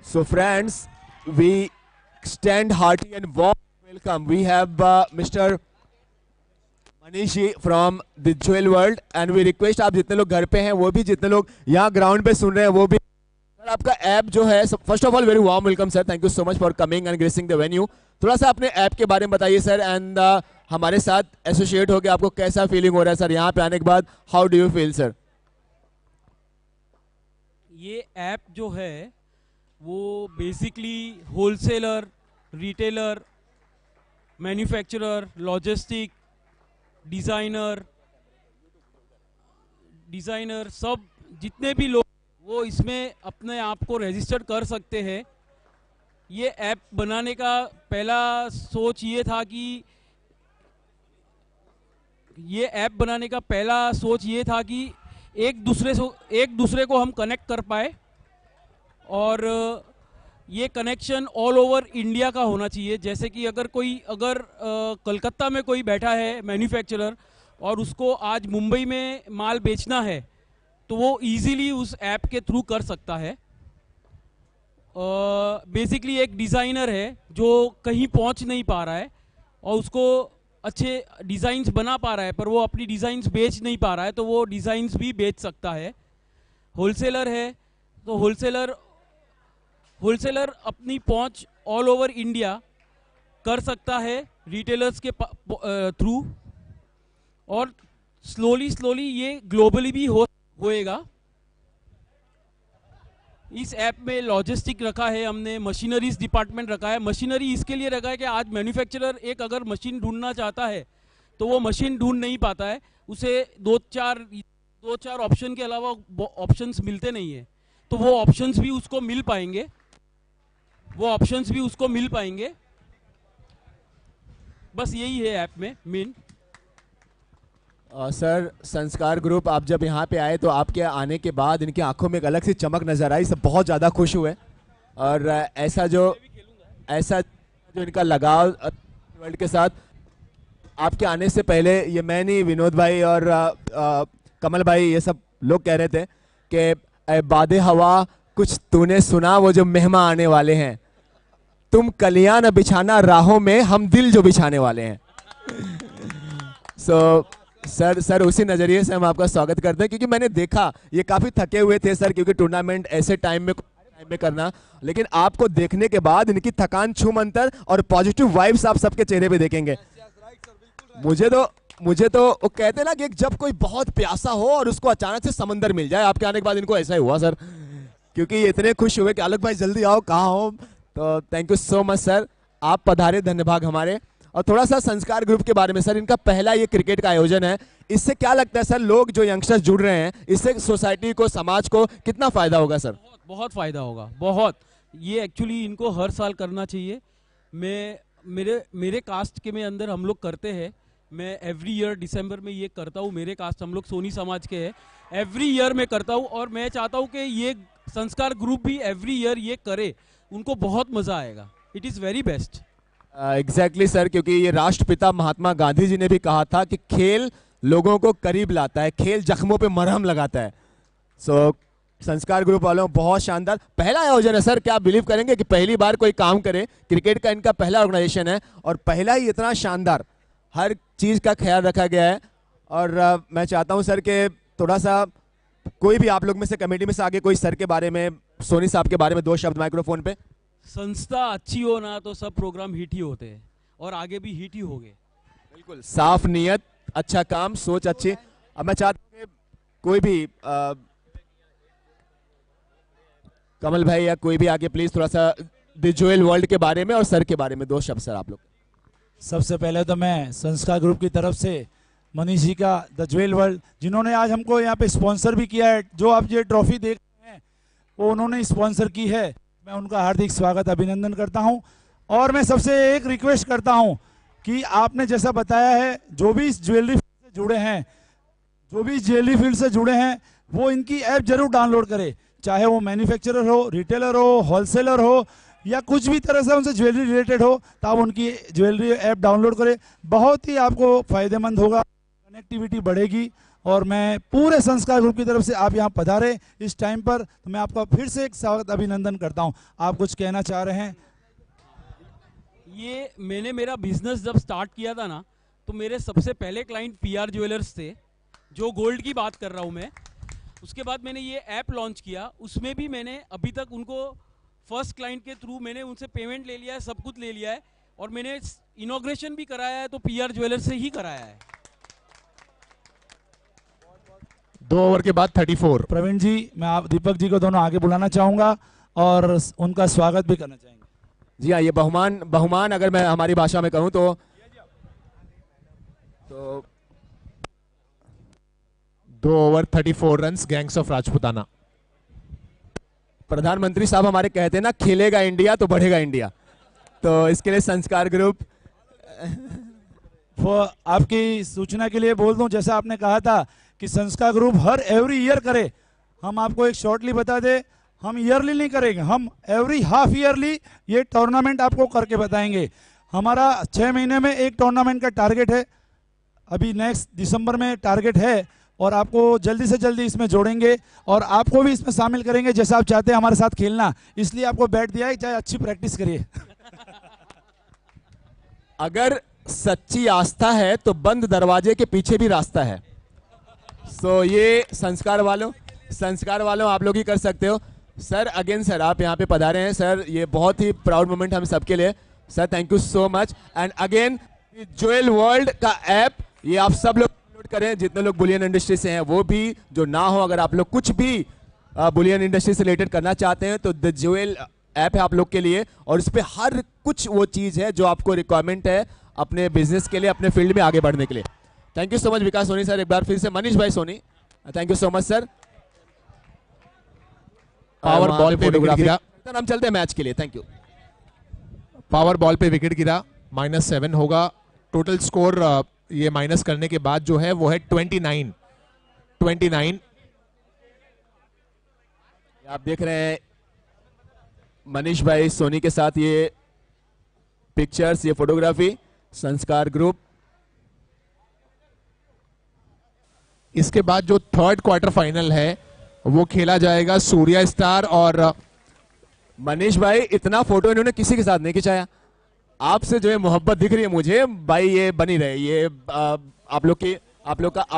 So friends, we extend hearty and warm welcome. We have Mr. Manishi from the Jewel World and we request आप जितने लोग घर पे हैं वो भी जितने लोग यहाँ ग्राउंड पे सुन रहे हैं वो भी सर आपका ऐप जो है first of all very warm welcome sir, thank you so much for coming and gracing the venue. थोड़ा सा अपने ऐप के बारे में बताइए सर एंड हमारे साथ एसोसिएट होकर आपको कैसा फीलिंग हो रहा है सर यहाँ पे आने के बाद, how do you feel sir? ये ऐप जो है वो basically wholesaler, retailer, manufacturer, logistic, designer सब जितने भी लोग वो इसमें अपने आप को रजिस्टर कर सकते हैं। ये ऐप बनाने का पहला सोच ये था कि एक दूसरे को हम कनेक्ट कर पाए और ये कनेक्शन ऑल ओवर इंडिया का होना चाहिए। जैसे कि अगर कलकत्ता में कोई बैठा है मैन्युफैक्चरर और उसको आज मुंबई में माल बेचना है तो वो इजीली उस ऐप के थ्रू कर सकता है। बेसिकली एक डिज़ाइनर है जो कहीं पहुंच नहीं पा रहा है और उसको अच्छे डिज़ाइंस बना पा रहा है पर वो अपनी डिज़ाइंस बेच नहीं पा रहा है तो वो डिज़ाइंस भी बेच सकता है। होलसेलर है तो होलसेलर अपनी पहुंच ऑल ओवर इंडिया कर सकता है रिटेलर्स के थ्रू और स्लोली ये ग्लोबली भी होएगा। इस ऐप में लॉजिस्टिक रखा है हमने, मशीनरीज डिपार्टमेंट रखा है। मशीनरी इसके लिए रखा है कि आज मैन्युफैक्चरर एक अगर मशीन ढूंढना चाहता है तो वो मशीन ढूंढ नहीं पाता है, उसे दो चार ऑप्शन के अलावा ऑप्शंस मिलते नहीं है तो वो ऑप्शंस भी उसको मिल पाएंगे। बस यही है ऐप में मेन। सर संस्कार ग्रुप आप जब यहाँ पे आए तो आपके आने के बाद इनकी आंखों में एक अलग सी चमक नजर आई, सब बहुत ज़्यादा खुश हुए और ऐसा जो इनका लगाव वर्ल्ड के साथ आपके आने से पहले ये मैं नहीं, विनोद भाई और कमल भाई ये सब लोग कह रहे थे कि बादे हवा कुछ तूने सुना, वो जो मेहमान आने वाले हैं, तुम कलियां न बिछाना राहों में, हम दिल जो बिछाने वाले हैं। सर उसी नज़रिए से हम आपका स्वागत करते हैं क्योंकि मैंने देखा ये काफ़ी थके हुए थे सर क्योंकि टूर्नामेंट ऐसे टाइम में करना, लेकिन आपको देखने के बाद इनकी थकान छूमंतर और पॉजिटिव वाइब्स आप सबके चेहरे पे देखेंगे। मुझे तो वो कहते ना कि जब कोई बहुत प्यासा हो और उसको अचानक से समंदर मिल जाए, आपके आने के बाद इनको ऐसा ही हुआ सर क्योंकि ये इतने खुश हुए कि आलोक भाई जल्दी आओ, कहाँ हो। तो thank you so much sir, आप पधारे, धन्यवाद हमारे। और थोड़ा सा संस्कार ग्रुप के बारे में सर, इनका पहला ये क्रिकेट का आयोजन है, इससे क्या लगता है सर लोग जो यंगस्टर्स जुड़ रहे हैं इससे सोसाइटी को, समाज को कितना फायदा होगा सर? बहुत फायदा होगा, बहुत। ये एक्चुअली इनको हर साल करना चाहिए। मेरे कास्ट के में अंदर हम लोग करते हैं, मैं एवरी ईयर दिसंबर में ये करता हूँ। मेरे कास्ट हम लोग सोनी समाज के हैं, एवरी ईयर मैं करता हूँ और मैं चाहता हूँ कि ये संस्कार ग्रुप भी एवरी ईयर ये करे, उनको बहुत मजा आएगा। It is very best. Exactly sir, क्योंकि ये राष्ट्रपिता महात्मा गांधी जी ने भी कहा था कि खेल लोगों को करीब लाता है, खेल जख्मों पे मरहम लगाता है। संस्कार ग्रुप वालों बहुत शानदार पहला आयोजन है सर, क्या आप बिलीव करेंगे कि पहली बार कोई काम करे, क्रिकेट का इनका पहला ऑर्गेनाइजेशन है और पहला ही इतना शानदार, हर चीज़ का ख्याल रखा गया है। और मैं चाहता हूँ सर कि थोड़ा सा कोई भी आप लोग में से कमेटी में से आगे कोई सर के बारे में, सोनी साहब के बारे में 2 शब्द माइक्रोफोन पे। संस्था अच्छी हो ना तो सब प्रोग्राम हिट ही होते हैं और आगे भी हिट ही होंगे। बिल्कुल, साफ नियत, अच्छा काम, सोच अच्छी। अब मैं चाहता हूँ कि कोई भी कमल भाई या कोई भी आगे प्लीज थोड़ा सा द ज्वेल वर्ल्ड के बारे में और सर के बारे में 2 शब्द सर आप लोग। सबसे पहले तो मैं संस्कार ग्रुप की तरफ से मनीष जी का द ज्वेल वर्ल्ड, जिन्होंने आज हमको यहाँ पे स्पॉन्सर भी किया है, जो आप ये ट्रॉफी देख रहे हैं वो उन्होंने स्पॉन्सर की है, मैं उनका हार्दिक स्वागत, अभिनंदन करता हूं। और मैं सबसे एक रिक्वेस्ट करता हूं कि आपने जैसा बताया है, जो भी इस ज्वेलरी फील्ड से जुड़े हैं वो इनकी ऐप जरूर डाउनलोड करें, चाहे वो मैन्युफैक्चरर हो, रिटेलर हो, होलसेलर हो या कुछ भी तरह से उनसे ज्वेलरी रिलेटेड हो, तो आप उनकी ज्वेलरी ऐप डाउनलोड करें। बहुत ही आपको फायदेमंद होगा, कनेक्टिविटी बढ़ेगी और मैं पूरे संस्कार ग्रुप की तरफ से आप यहाँ पधारे इस टाइम पर, तो मैं आपका फिर से एक स्वागत अभिनंदन करता हूँ। आप कुछ कहना चाह रहे हैं? ये मैंने मेरा बिजनेस जब स्टार्ट किया था ना, तो मेरे सबसे पहले क्लाइंट पीआर ज्वेलर्स थे, जो गोल्ड की बात कर रहा हूँ मैं। उसके बाद मैंने ये ऐप लॉन्च किया, उसमें भी मैंने अभी तक उनको फर्स्ट क्लाइंट के थ्रू मैंने उनसे पेमेंट ले लिया है, सब कुछ ले लिया है, और मैंने इनॉग्रेशन भी कराया है तो पीआर ज्वेलर्स से ही कराया है। 2 ओवर के बाद 34। प्रवीण जी, मैं आप दीपक जी को दोनों आगे बुलाना चाहूँगा और उनका स्वागत भी करना चाहेंगे। जी हाँ, ये बहुमान अगर मैं हमारी भाषा में कहूँ तो 2 over 34 runs, gangs of Rajputana. प्रधानमंत्री साहब हमारे कहते हैं ना, खेलेगा इंडिया तो बढ़ेगा इंडिया, तो इसके लिए संस्कार ग्रुप। आपकी सूचना के लिए बोल दूं, जैसा आपने कहा था कि संस्कार ग्रुप हर एवरी ईयर करे, हम आपको एक शॉर्टली बता दें, हम ईयरली नहीं करेंगे, हम एवरी हाफ ईयरली ये टूर्नामेंट आपको करके बताएंगे। हमारा 6 महीने में एक टूर्नामेंट का टारगेट है, अभी नेक्स्ट दिसंबर में टारगेट है, और आपको जल्दी से जल्दी इसमें जोड़ेंगे और आपको भी इसमें शामिल करेंगे जैसा आप चाहते हैं हमारे साथ खेलना, इसलिए आपको बैठ दिया है, चाहे अच्छी प्रैक्टिस करिए। अगर सच्ची आस्था है तो बंद दरवाजे के पीछे भी रास्ता है। सो ये संस्कार वालों आप लोग ही कर सकते हो। सर अगेन सर, आप यहाँ पे पधारे हैं सर, ये बहुत ही प्राउड मोमेंट हम सबके लिए। Sir thank you so much. And again jewel world का ऐप, ये आप सब लोग डाउनलोड करें, जितने लोग बुलियन इंडस्ट्री से हैं वो भी, जो ना हो, अगर आप लोग कुछ भी बुलियन इंडस्ट्री से रिलेटेड करना चाहते हैं तो द ज्वेल ऐप है आप लोग के लिए, और इस पे हर कुछ वो चीज़ है जो आपको रिक्वायरमेंट है अपने बिजनेस के लिए, अपने फील्ड में आगे बढ़ने के लिए। Thank you so much Vikas Soni sir, एक बार फिर से मनीष भाई Soni, thank you so much sir. Power ball पे विकेट गिरा। सर हम चलते हैं मैच के लिए, थैंक यू। पावर बॉल पे विकेट गिरा, -7 होगा। टोटल स्कोर ये माइनस करने के बाद जो है वो है 29। आप देख रहे हैं मनीष भाई सोनी के साथ ये पिक्चर्स, ये फोटोग्राफी, संस्कार ग्रुप। इसके बाद जो थर्ड क्वार्टर फाइनल है वो खेला जाएगा सूर्या स्टार और मनीष भाई इतना फोटो इन्होंने किसी के साथ नहीं खिंचाया, आपसे जो है मोहब्बत दिख रही है मुझे भाई, ये बनी रहे, ये आप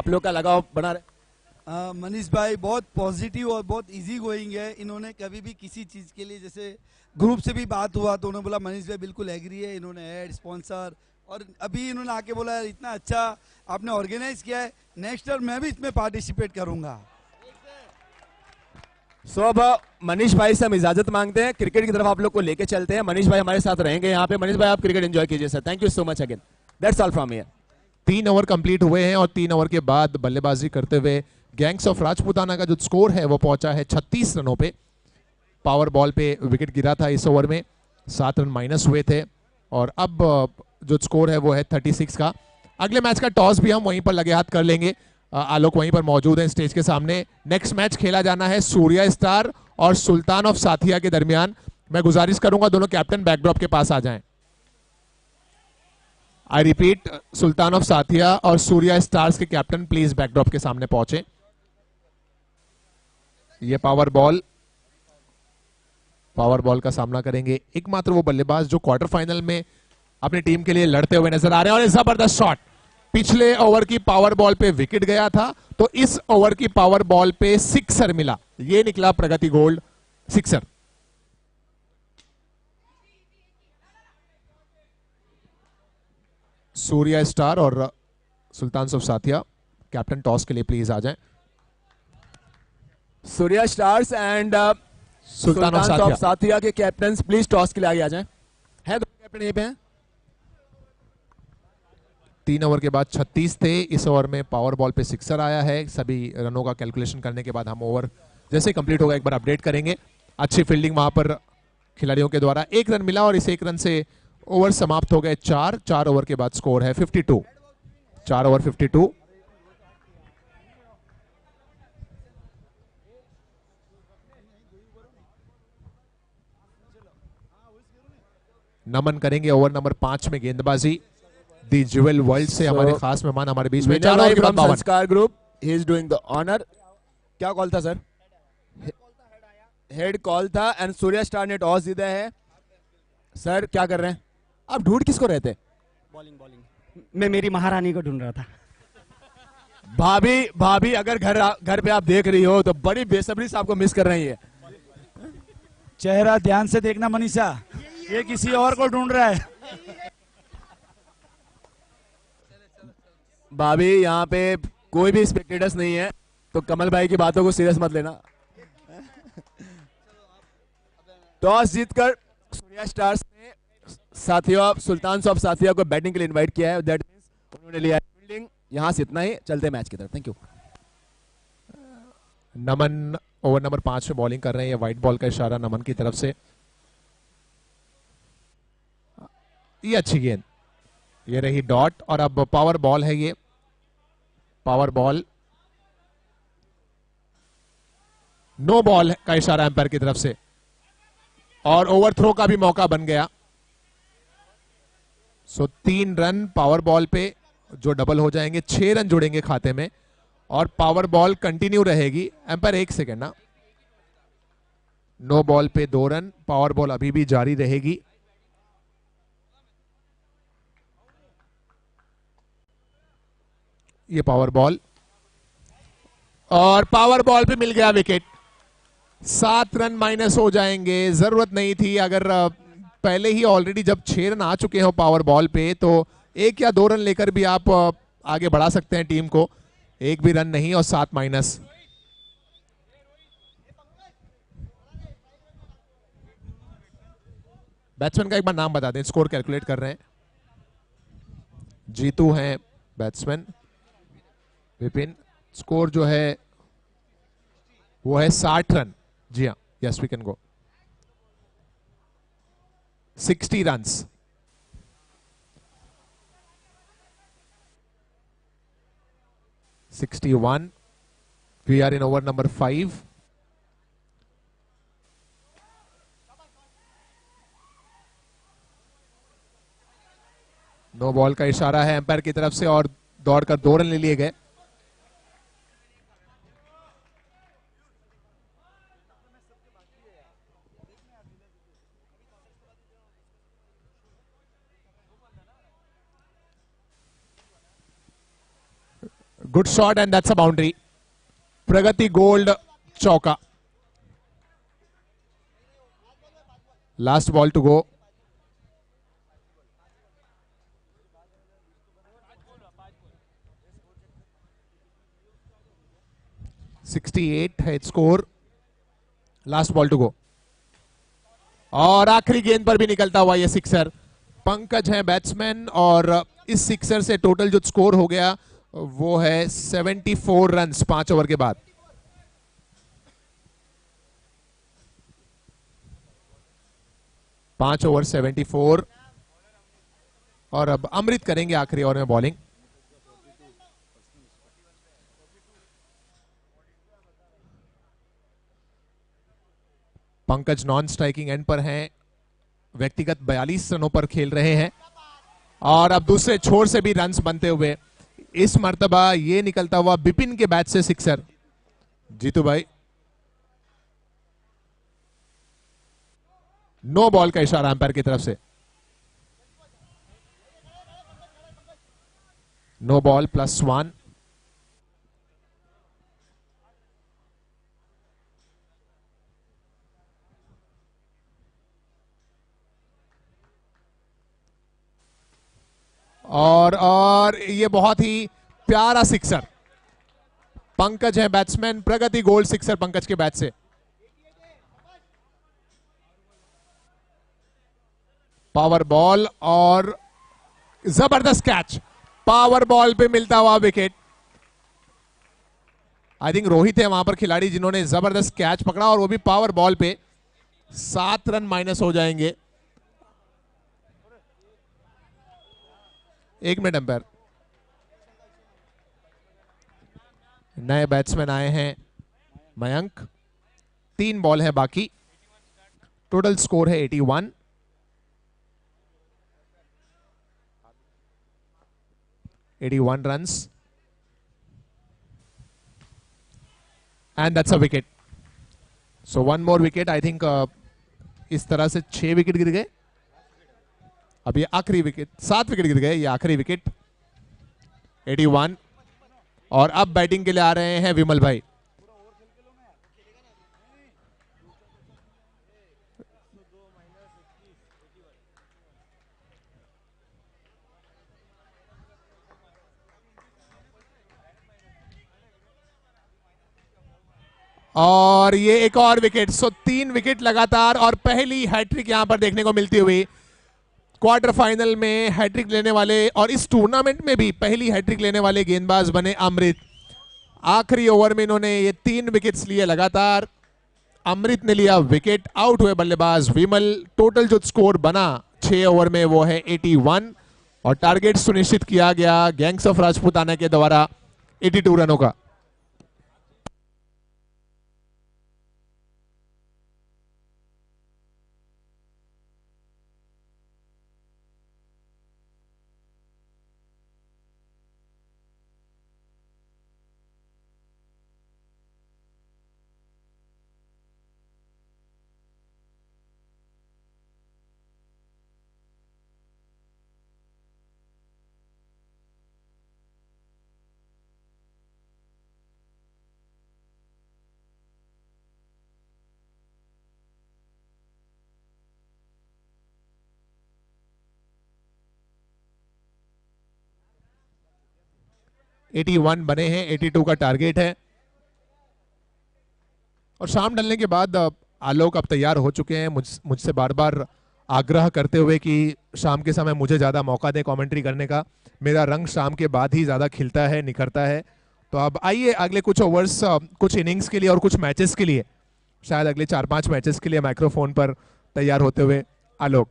लोग का लगाव बना रहे। मनीष भाई बहुत पॉजिटिव और बहुत इजी गोइंग है। इन्होंने कभी भी किसी चीज़ के लिए, जैसे ग्रुप से भी बात हुआ तो उन्होंने बोला मनीष भाई बिल्कुल एग्री है, इन्होंने ऐड स्पॉन्सर, और अभी इन्होंने आके बोला इतना अच्छा आपने ऑर्गेनाइज किया है, नेक्स्ट ईयर मैं भी इसमें पार्टिसिपेट करूंगा। सो अब मनीष भाई से हम इजाजत मांगते हैं, क्रिकेट की तरफ आप लोग को लेके चलते हैं। मनीष भाई हमारे साथ रहेंगे यहाँ पे। मनीष भाई आप क्रिकेट एंजॉय कीजिए sir, thank you so much again, that's all from here. 3 over complete हुए हैं और 3 ओवर के बाद बल्लेबाजी करते हुए गैंग्स ऑफ राजपुताना का जो स्कोर है वो पहुंचा है 36 रनों पे। पावर बॉल पे विकेट गिरा था इस ओवर में, 7 रन माइनस हुए थे, और अब जो स्कोर है वो है 36 का। अगले मैच का टॉस भी हम वहीं पर लगे हाथ कर लेंगे। आलोक वहीं पर मौजूद है स्टेज के सामने। नेक्स्ट मैच खेला जाना है सूर्या स्टार और सुल्तान ऑफ साथिया के दरमियान। मैं गुजारिश करूंगा दोनों कैप्टन बैकड्रॉप के पास आ जाएं। आई रिपीट, सुल्तान ऑफ साथिया और सूर्या स्टार्स के कैप्टन प्लीज बैकड्रॉप के सामने पहुंचे। ये पावर बॉल का सामना करेंगे एकमात्र वो बल्लेबाज जो क्वार्टर फाइनल में अपनी टीम के लिए लड़ते हुए नजर आ रहे हैं। और जबरदस्त शॉट, पिछले ओवर की पावर बॉल पे विकेट गया था, तो इस ओवर की पावर बॉल पे सिक्सर मिला, ये निकला Pragati gold sixer. Surya star और Sultan of Sathiya captain toss के लिए प्लीज आ जाएं। Surya stars and Sultan of Sathiya के कैप्टन प्लीज टॉस के लिए आगे आ जाएं। है दो कैप्टन यहीं पे हैं। 3 ओवर के बाद 36 थे, इस ओवर में पावर बॉल पे सिक्सर आया है। सभी रनों का कैलकुलेशन करने के बाद हम ओवर जैसे कंप्लीट होगा एक बार अपडेट करेंगे। अच्छी फील्डिंग वहां पर खिलाड़ियों के द्वारा, 1 रन मिला और इस 1 रन से ओवर समाप्त हो गए। 4 ओवर के बाद स्कोर है 52। 4 ओवर 52। नमन करेंगे ओवर नंबर 5 में गेंदबाजी दी ज्वेल वर्ल्ड से हमारे खास मेहमान हमारे बीच में। 4 ओवर के बाद 52। संस्कार ग्रुप ही इज डूइंग द ऑनर। क्या कॉल था सर? हेड कॉल था एंड सूर्या स्टार ने टॉस जीता है। सर क्या कर रहे हैं आप? ढूंढ किसको रहे थे? बॉलिंग मैं मेरी महारानी को ढूंढ रहा था। भाभी भाभी अगर घर पे आप देख रही हो तो बड़ी बेसब्री से आपको मिस कर रही है। चेहरा ध्यान से देखना मनीषा, ये किसी और को ढूंढ रहा है। भाभी यहाँ पे कोई भी स्पेक्टेटर्स नहीं है, तो कमल भाई की बातों को सीरियस मत लेना। टॉस जीतकर सूर्या स्टार्स ने साथिया सुल्तान ऑफ साथिया को बैटिंग के लिए इनवाइट किया है। दैट मींस उन्होंने लिया है फील्डिंग। यहां से इतना ही, चलते मैच की तरफ। Thank you. Naman over number 5 में बॉलिंग कर रहे हैं। ये व्हाइट बॉल का इशारा नमन की तरफ से। ये अच्छी गेंद, ये रही डॉट। और अब पावर बॉल है, ये पावर बॉल। नो बॉल का इशारा एम्पायर की तरफ से और ओवरथ्रो का भी मौका बन गया। सो 3 रन पावर बॉल पे जो डबल हो जाएंगे, 6 रन जुड़ेंगे खाते में और पावर बॉल कंटिन्यू रहेगी। एम्पायर 1 सेकेंड ना, नो बॉल पे 2 रन, पावर बॉल अभी भी जारी रहेगी। ये पावर बॉल और पावर बॉल पे मिल गया विकेट। 7 रन माइनस हो जाएंगे। जरूरत नहीं थी, अगर पहले ही ऑलरेडी जब 6 रन आ चुके हो पावर बॉल पे तो 1 या 2 रन लेकर भी आप आगे बढ़ा सकते हैं टीम को। 1 भी रन नहीं और 7 माइनस। बैट्समैन का एक बार नाम बता दें, स्कोर कैलकुलेट कर रहे हैं। जीतू हैं बैट्समैन, विपिन। स्कोर जो है वो है 60 रन। जी हाँ, yes we can go. 60 runs. We are in over number 5. No ball का इशारा है एम्पायर की तरफ से और दौड़कर 2 रन ले लिए गए। Good shot and that's a boundary. Pragati gold चौका। Last ball to go. 68 है score. Last ball to go और आखिरी गेंद पर भी निकलता हुआ ये सिक्सर। पंकज है बैट्समैन और इस सिक्सर से टोटल जो स्कोर हो गया वो है 74 रन्स 5 ओवर के बाद। पांच ओवर 74 और अब अमृत करेंगे आखिरी ओवर में bowling. Pankaj non striking end पर हैं, व्यक्तिगत 42 रनों पर खेल रहे हैं और अब दूसरे छोर से भी रन्स बनते हुए इस मर्तबा ये निकलता हुआ बिपिन के बैट से सिक्सर। जीतू भाई, नो बॉल का इशारा अंपायर की तरफ से। No ball +1। और ये बहुत ही प्यारा सिक्सर। पंकज है batsman, Pragati gold sixer Pankaj के बैट से। पावर बॉल और जबरदस्त कैच। पावर बॉल पे मिलता हुआ विकेट। आई थिंक रोहित है वहां पर खिलाड़ी जिन्होंने जबरदस्त कैच पकड़ा और वो भी पावर बॉल पे। 7 रन माइनस हो जाएंगे। 1 मिनट अंपायर। नए बैट्समैन आए हैं मयंक। 3 बॉल है बाकी। टोटल स्कोर है 81। Runs. And that's a wicket. So one more wicket. I think इस तरह से 6 विकेट गिर गए. अब ये आखिरी विकेट, 7 विकेट गिर गए, ये आखिरी विकेट. 81. और अब बैटिंग के लिए आ रहे हैं विमल भाई. और ये एक और विकेट. सो 3 विकेट लगातार और पहली हैट्रिक यहां पर देखने को मिलती हुई. क्वार्टर फाइनल में हैट्रिक लेने वाले और इस टूर्नामेंट में भी पहली हैट्रिक लेने वाले गेंदबाज बने अमृत. आखिरी ओवर में इन्होंने ये 3 विकेट्स लिए लगातार. अमृत ने लिया विकेट. आउट हुए बल्लेबाज विमल. टोटल जो स्कोर बना 6 ओवर में वो है 81 और टारगेट सुनिश्चित किया गया गैंग्स ऑफ राजपूताना के द्वारा 82 रनों का. एटी 81 बने हैं. 82 का टारगेट है. और शाम ढलने के बाद आलोक अब तैयार हो चुके हैं मुझसे बार बार आग्रह करते हुए कि शाम के समय मुझे ज़्यादा मौका दें कमेंट्री करने का. मेरा रंग शाम के बाद ही ज़्यादा खिलता है, निखरता है. तो अब आइए अगले कुछ ओवर्स, कुछ इनिंग्स के लिए और कुछ मैचेस के लिए, शायद अगले 4-5 मैचेस के लिए माइक्रोफोन पर तैयार होते हुए आलोक.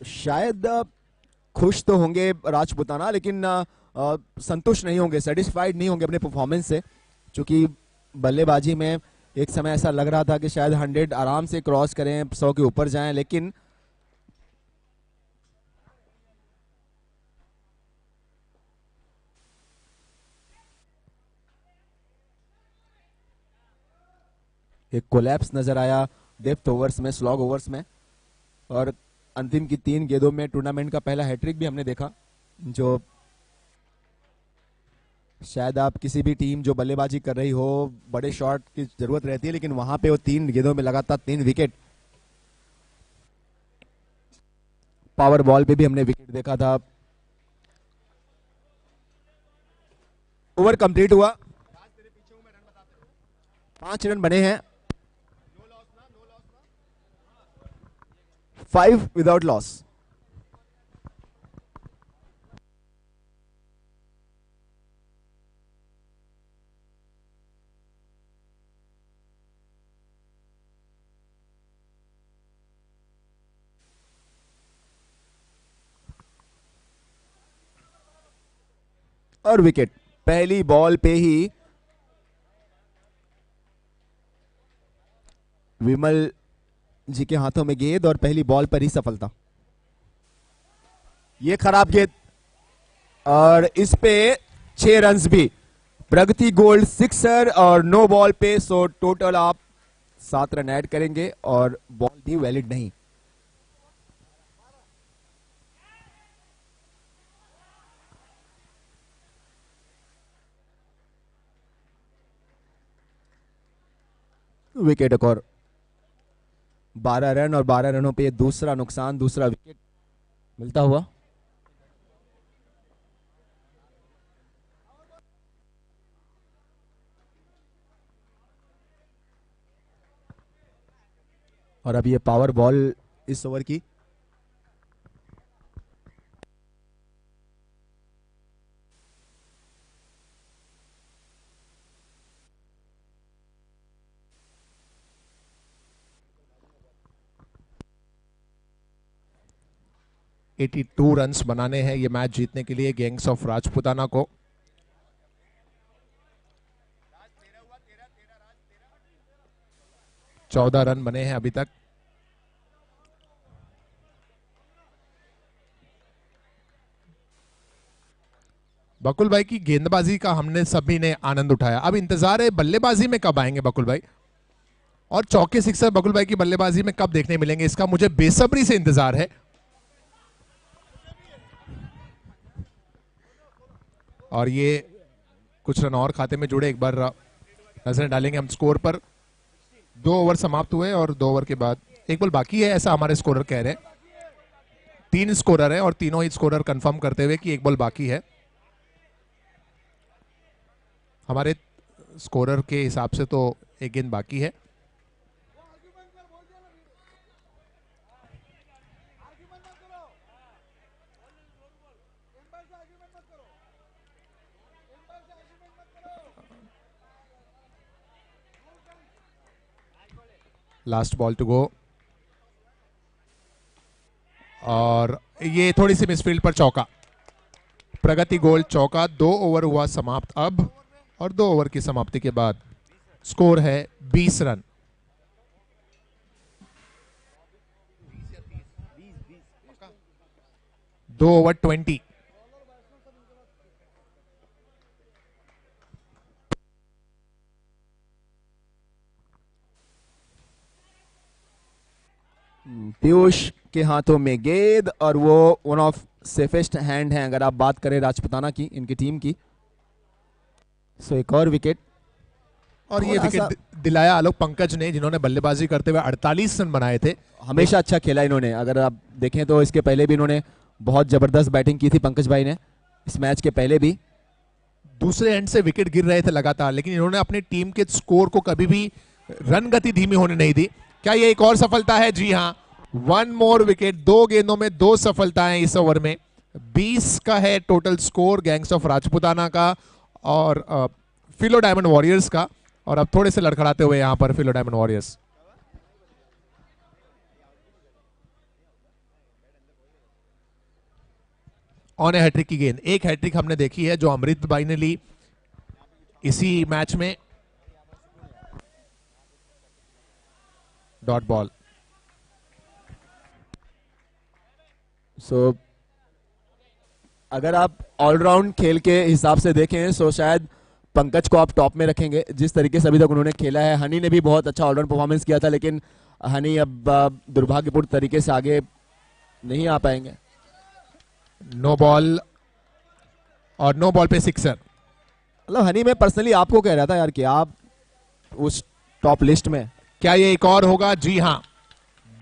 शायद खुश तो होंगे राजपूताना, लेकिन संतुष्ट नहीं होंगे, सेटिस्फाइड नहीं होंगे अपने परफॉर्मेंस से. क्योंकि बल्लेबाजी में एक समय ऐसा लग रहा था कि शायद 100 आराम से क्रॉस करें, 100 के ऊपर जाएं, लेकिन एक कोलैप्स नजर आया डेप्थ ओवर्स में, स्लॉग ओवर्स में. और अंतिम की 3 गेंदों में टूर्नामेंट का पहला हैट्रिक भी हमने देखा, जो शायद आप किसी भी टीम जो बल्लेबाजी कर रही हो, बड़े शॉट की जरूरत रहती है, लेकिन वहां पे वो 3 गेंदों में लगातार 3 विकेट. पावर बॉल पे भी हमने विकेट देखा था. ओवर कंप्लीट हुआ, 5 रन बने हैं, 5 विदाउट लॉस. और विकेट पहली बॉल पे ही विमल जी के हाथों में गेंद और पहली बॉल पर ही सफलता. ये खराब गेंद और इस पे 6 रन्स भी. प्रगति गोल्ड सिक्सर और नो बॉल पे. सो टोटल आप 7 रन ऐड करेंगे और बॉल भी वैलिड नहीं. विकेट एक और 12 रन और 12 रनों पे दूसरा नुकसान, दूसरा विकेट मिलता हुआ। और अब ये पावर बॉल इस ओवर की। एटी 82 रन्स बनाने हैं ये मैच जीतने के लिए गैंग्स ऑफ राजपुताना को। चौदह रन बने हैं अभी तक। बकुल भाई की गेंदबाजी का हमने सभी ने आनंद उठाया। अब इंतजार है बल्लेबाजी में कब आएंगे बकुल भाई, और चौके सिक्सर बकुल भाई की बल्लेबाजी में कब देखने मिलेंगे, इसका मुझे बेसब्री से इंतजार है। और ये कुछ रन और खाते में जुड़े, एक बार नजर डालेंगे हम स्कोर पर। 2 ओवर समाप्त हुए और 2 ओवर के बाद 1 बॉल बाकी है, ऐसा हमारे स्कोरर कह रहे हैं। 3 स्कोरर हैं और तीनों ही स्कोरर कंफर्म करते हुए कि 1 बॉल बाकी है। हमारे स्कोरर के हिसाब से तो 1 गेंद बाकी है। लास्ट बॉल टू गो, और ये थोड़ी सी मिसफील्ड पर चौका। प्रगति गोल्ड चौका। 2 ओवर हुआ समाप्त अब, और 2 ओवर की समाप्ति के बाद स्कोर है 20 रन। दो ओवर 20। पीयूष के हाथों में गेंद, और वो वन ऑफ सेफेस्ट हैंड है अगर आप बात करें राजपुताना की, इनकी टीम की। सो एक और विकेट, और ये विकेट दिलाया आलोक पंकज ने, जिन्होंने बल्लेबाजी करते हुए 48 रन बनाए थे। हमेशा अच्छा खेला इन्होंने। अगर आप देखें तो इसके पहले भी इन्होंने बहुत जबरदस्त बैटिंग की थी पंकज भाई ने, इस मैच के पहले भी। दूसरे एंड से विकेट गिर रहे थे लगातार, लेकिन इन्होंने अपनी टीम के स्कोर को कभी भी रन गति धीमी होने नहीं दी। क्या ये एक और सफलता है? जी हाँ, 1 मोर विकेट। 2 गेंदों में 2 सफलताएं इस ओवर में। 20 का है total score gangs of Rajputana का और फिलो डायमंड वॉरियर्स का। और अब थोड़े से लड़खड़ाते हुए यहां पर Philo diamond warriors. On a hattrick की गेंद। एक हैट्रिक हमने देखी है जो अमृत भाई ने ली इसी मैच में। Dot ball. सो अगर आप ऑलराउंड खेल के हिसाब से देखें तो शायद पंकज को आप टॉप में रखेंगे, जिस तरीके से अभी तक उन्होंने खेला है। हनी ने भी बहुत अच्छा ऑलराउंड परफॉर्मेंस किया था, लेकिन हनी अब दुर्भाग्यपूर्ण तरीके से आगे नहीं आ पाएंगे। नो बॉल, और नो बॉल पे सिक्सर। मतलब हनी, मैं पर्सनली आपको कह रहा था यार कि आप उस टॉप लिस्ट में। क्या ये एक और होगा? जी हाँ,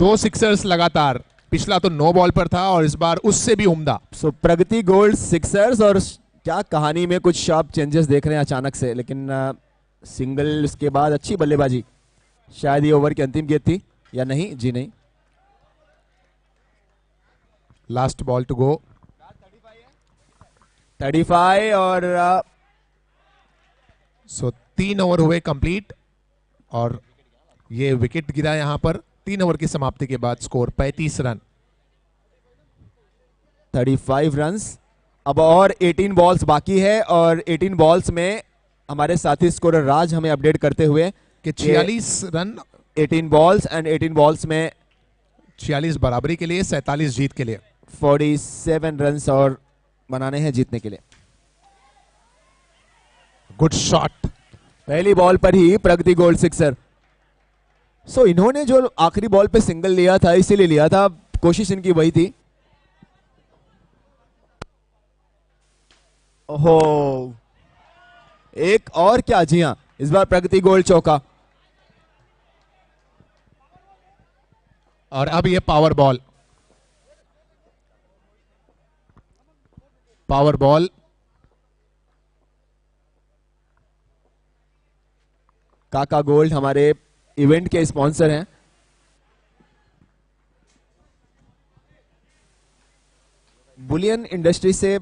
2 सिक्सर्स लगातार। पिछला तो नो बॉल पर था और इस बार उससे भी उम्दा। सो प्रगति गोल्ड सिक्सर्स, और क्या कहानी में कुछ शार्प चेंजेस देख रहे हैं अचानक से, लेकिन सिंगल उसके बाद अच्छी बल्लेबाजी। शायद ये ओवर की अंतिम गेंद थी या नहीं? जी नहीं। लास्ट बॉल टू गो। 35 और 3 ओवर हुए कंप्लीट और ये विकेट गिरा यहां पर। 3 ओवर की समाप्ति के बाद स्कोर 35 रन। 35 रन्स। अब और 18 बॉल्स बाकी है, और 18 बॉल्स में हमारे साथी स्कोरर राज हमें अपडेट करते हुए कि 46 रन। 18 बॉल्स एंड 18 बॉल्स में 46 बराबरी के लिए, 47 जीत के लिए। 47 रन्स और बनाने हैं जीतने के लिए। Good shot. पहली बॉल पर ही प्रगति गोल्ड सिक्सर। सो इन्होंने जो आखिरी बॉल पे सिंगल लिया था, इसीलिए लिया था, कोशिश इनकी वही थी। ओहो, एक और क्या? जी हाँ, इस बार प्रगति गोल्ड चौका। और अब ये पावर बॉल, पावर बॉल काका गोल्ड हमारे इवेंट के स्पॉन्सर हैं। बुलियन इंडस्ट्री से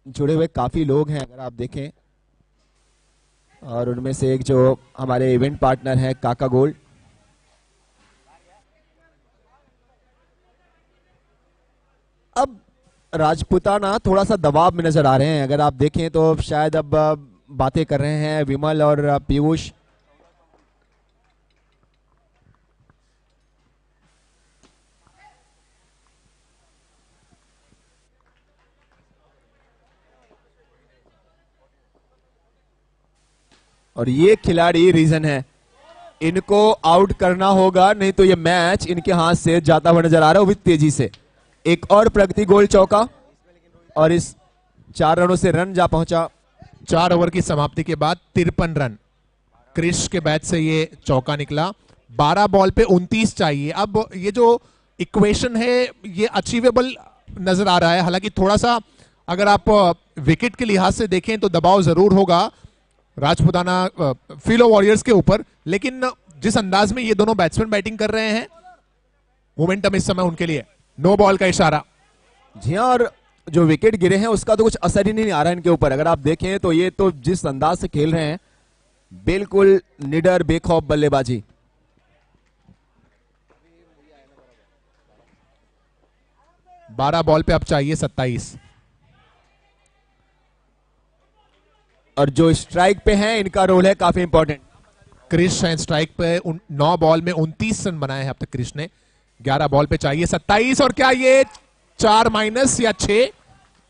जुड़े हुए काफी लोग हैं अगर आप देखें, और उनमें से एक जो हमारे इवेंट पार्टनर है काका गोल्ड। अब राजपूताना थोड़ा सा दबाव में नजर आ रहे हैं, अगर आप देखें तो शायद अब बातें कर रहे हैं विमल और पीयूष। और ये खिलाड़ी रीजन है, इनको आउट करना होगा, नहीं तो ये मैच इनके हाथ से जाता हुआ नजर आ रहा है, वो भी तेजी से। एक और प्रगति गोल चौका, और इस 4 रनों से रन जा पहुंचा। 4 ओवर की समाप्ति के बाद 53 रन क्रिश के बैट से ये चौका निकला। 12 बॉल पे 29 चाहिए। अब ये जो इक्वेशन है ये अचीवेबल नजर आ रहा है, हालांकि थोड़ा सा अगर आप विकेट के लिहाज से देखें तो दबाव जरूर होगा राजपूताना फिलो वॉरियर्स के ऊपर, लेकिन जिस अंदाज में ये दोनों बैट्समैन बैटिंग कर रहे हैं, मोमेंटम इस समय उनके लिए। नो बॉल का इशारा। जी हाँ, और जो विकेट गिरे हैं उसका तो कुछ असर ही नहीं आ रहा है इनके ऊपर। अगर आप देखें तो ये तो जिस अंदाज से खेल रहे हैं, बिल्कुल निडर बेखौफ बल्लेबाजी। बारह बॉल पे अब चाहिए 27। और जो स्ट्राइक पे हैं इनका रोल है काफी इंपॉर्टेंट। क्रिश है स्ट्राइक पे, 9 बॉल में 29 रन बनाए हैं अब तक क्रिश ने। 11 बॉल पे चाहिए 27, और क्या ये 4 माइनस या 6?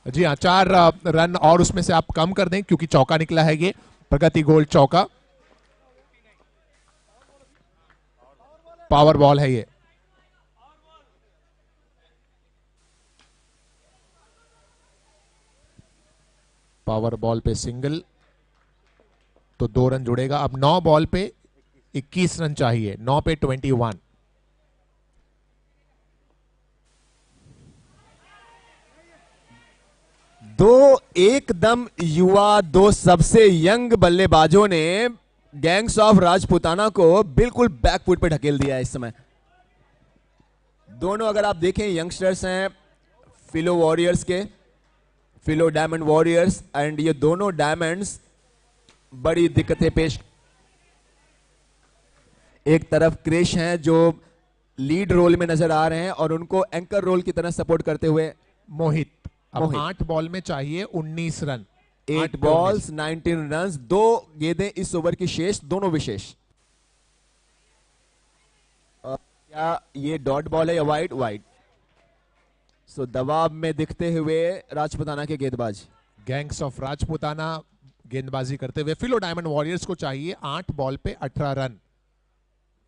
जी हाँ, 4 रन और उसमें से आप कम कर दें क्योंकि चौका निकला है, ये प्रगति गोल्ड चौका। पावर बॉल है ये। पावर बॉल पे सिंगल तो 2 रन जुड़ेगा। अब 9 बॉल पे 21 रन चाहिए, 9 पे 21। दो एकदम युवा, दो सबसे यंग बल्लेबाजों ने गैंग्स ऑफ राजपूताना को बिल्कुल बैकफुट पे ढकेल दिया है इस समय। दोनों अगर आप देखें यंगस्टर्स हैं फिलो वॉरियर्स के, फिलो डायमंड वॉरियर्स, एंड ये दोनों डायमंड्स बड़ी दिक्कतें पेश। एक तरफ क्रिश हैं जो लीड रोल में नजर आ रहे हैं और उनको एंकर रोल की तरह सपोर्ट करते हुए मोहित। अब 8 बॉल में चाहिए 19 रन। 8 बॉल्स 19 रन, 2 गेंदें इस ओवर की शेष, दोनों विशेष। क्या ये डॉट बॉल है या वाइड? वाइड। सो दबाव में दिखते हुए राजपूताना के गेंदबाज। गैंग्स ऑफ राजपूताना गेंदबाजी करते हुए। फिलो डायमंड वॉरियर्स को चाहिए 8 बॉल पे 18 run.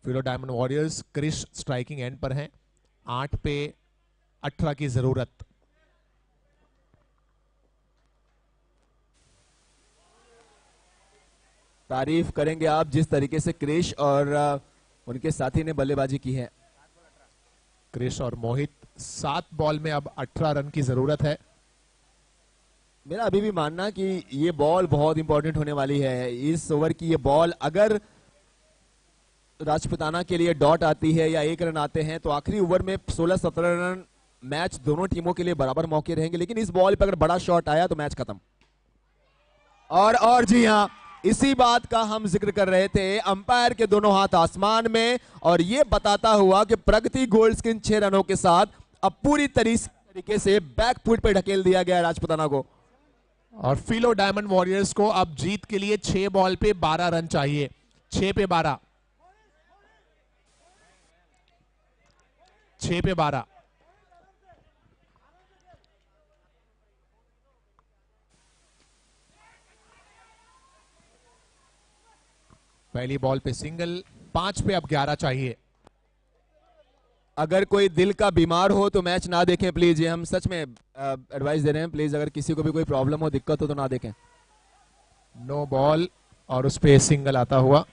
Philo diamond warriors Krish striking end पर हैं, 8 पे 18 की जरूरत। तारीफ करेंगे आप जिस तरीके से क्रिश और उनके साथी ने बल्लेबाजी की है। क्रिश और मोहित 7 बॉल में अब 18 रन की जरूरत है। मेरा अभी भी मानना कि ये बॉल बहुत इंपॉर्टेंट होने वाली है। इस ओवर की ये बॉल अगर राजपूताना के लिए डॉट आती है या 1 रन आते हैं तो आखिरी ओवर में 16-17 रन, मैच दोनों टीमों के लिए बराबर मौके रहेंगे। लेकिन इस बॉल पर अगर बड़ा शॉट आया तो मैच खत्म। और जी हाँ, इसी बात का हम जिक्र कर रहे थे। अंपायर के दोनों हाथ आसमान में, और ये बताता हुआ कि प्रगति गोल्ड के इन 6 रनों के साथ अब पूरी तरीके से बैकफुट पे ढकेल दिया गया है राजपूताना को। और फिलो डायमंड वॉरियर्स को अब जीत के लिए 6 बॉल पे 12 रन चाहिए। 6 पे 12, 6 पे 12। पहली बॉल पे सिंगल, 5 पे अब 11 चाहिए। अगर कोई दिल का बीमार हो तो मैच ना देखें प्लीज, ये हम सच में एडवाइस दे रहे हैं। प्लीज अगर किसी को भी कोई प्रॉब्लम हो, दिक्कत हो तो ना देखें। नो बॉल और उस पे सिंगल आता हुआ।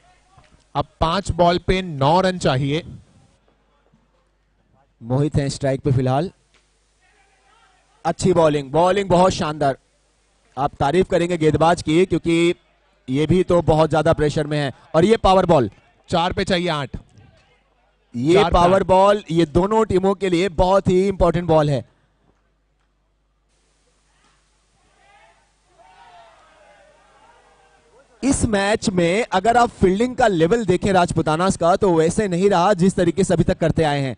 अब 5 बॉल पे 9 रन चाहिए। मोहित हैं स्ट्राइक पे फिलहाल। अच्छी बॉलिंग, बॉलिंग बहुत शानदार। आप तारीफ करेंगे गेंदबाज की, क्योंकि ये भी तो बहुत ज्यादा प्रेशर में है। और ये पावर बॉल, 4 पे चाहिए 8। ये 4 पावर बॉल ये दोनों टीमों के लिए बहुत ही इंपॉर्टेंट बॉल है। इस मैच में अगर आप फील्डिंग का लेवल देखें राजपुतानास का, तो वैसे नहीं रहा जिस तरीके से अभी तक करते आए हैं।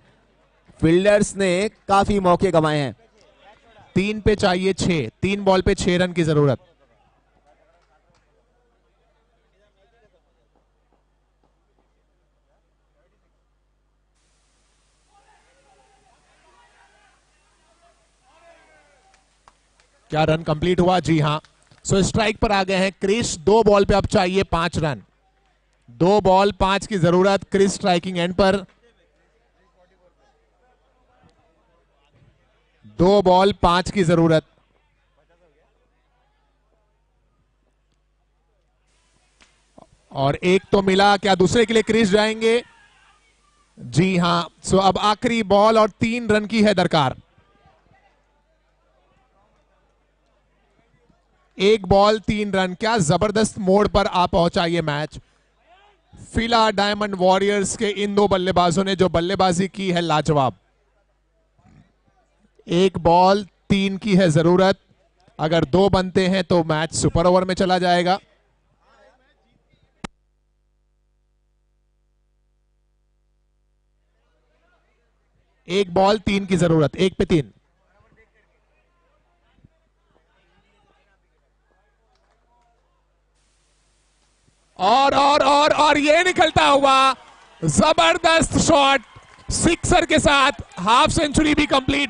फील्डर्स ने काफी मौके गंवाए हैं। 3 पे चाहिए 6, 3 बॉल पे 6 रन की जरूरत। क्या रन कंप्लीट हुआ? जी हां। सो स्ट्राइक पर आ गए हैं क्रिस। 2 बॉल पे अब चाहिए 5 रन। 2 बॉल 5 की जरूरत। क्रिस स्ट्राइकिंग एंड पर। 2 बॉल 5 की जरूरत। और एक तो मिला, क्या दूसरे के लिए क्रिस जाएंगे? जी हां। सो अब आखिरी बॉल और 3 रन की है दरकार। 1 बॉल 3 रन। क्या जबरदस्त मोड़ पर आ पहुंचा ये मैच। फिला डायमंड वॉरियर्स के इन 2 बल्लेबाजों ने जो बल्लेबाजी की है लाजवाब। 1 बॉल 3 की है जरूरत। अगर 2 बनते हैं तो मैच सुपर ओवर में चला जाएगा। एक बॉल 3 की जरूरत। 1 पे 3। और ये निकलता हुआ जबरदस्त शॉट, सिक्सर के साथ हाफ सेंचुरी भी कंप्लीट